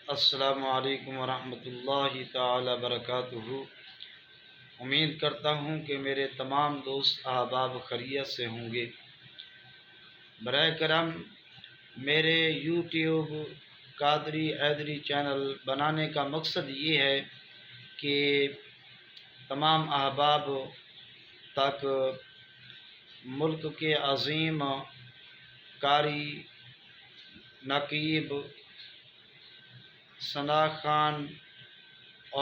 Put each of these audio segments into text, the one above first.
السلام علیکم ورحمۃ اللہ تعالی وبرکاتہ۔ امید کرتا ہوں کہ میرے تمام دوست احباب خیریت سے ہوں گے۔ برائے کرم، میرے یوٹیوب قادری حیدری چینل بنانے کا مقصد یہ ہے کہ تمام احباب تک ملک کے عظیم قاری، نقیب، ثنا خان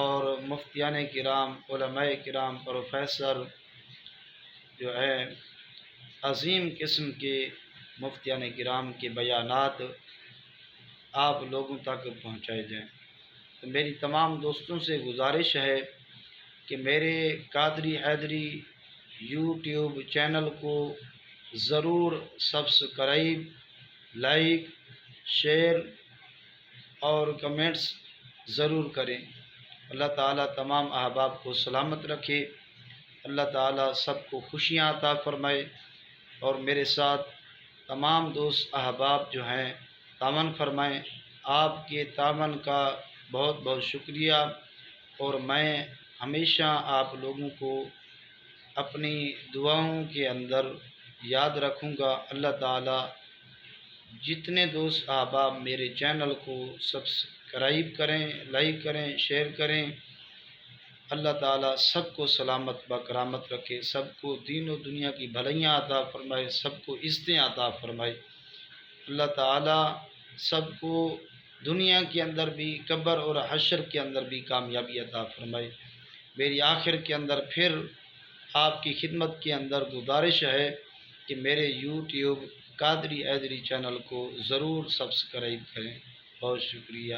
اور مفتیان کرام، علماء کرام، پروفیسر جو ہے عظیم قسم کے مفتیان کرام کے بیانات آپ لوگوں تک پہنچائے جائیں۔ تو میری تمام دوستوں سے گزارش ہے کہ میرے قادری حیدری یوٹیوب چینل کو ضرور سبسکرائب، لائک، شیئر اور کمنٹس ضرور کریں۔ اللہ تعالیٰ تمام احباب کو سلامت رکھے، اللہ تعالیٰ سب کو خوشیاں عطا فرمائے، اور میرے ساتھ تمام دوست احباب جو ہیں تعاون فرمائیں۔ آپ کے تعاون کا بہت بہت شکریہ، اور میں ہمیشہ آپ لوگوں کو اپنی دعاؤں کے اندر یاد رکھوں گا۔ اللہ تعالیٰ جتنے دوست احباب میرے چینل کو سبسکرائب کریں، لائک کریں، شیئر کریں، اللہ تعالیٰ سب کو سلامت بکرامت رکھے، سب کو دین و دنیا کی بھلائیاں عطا فرمائے، سب کو عزتیں عطا فرمائے۔ اللہ تعالیٰ سب کو دنیا کے اندر بھی، قبر اور حشر کے اندر بھی کامیابی عطا فرمائے۔ میری آخر کے اندر پھر آپ کی خدمت کے اندر گزارش ہے کہ میرے یوٹیوب قادری حیدری چینل کو ضرور سبسکرائب کریں۔ بہت شکریہ۔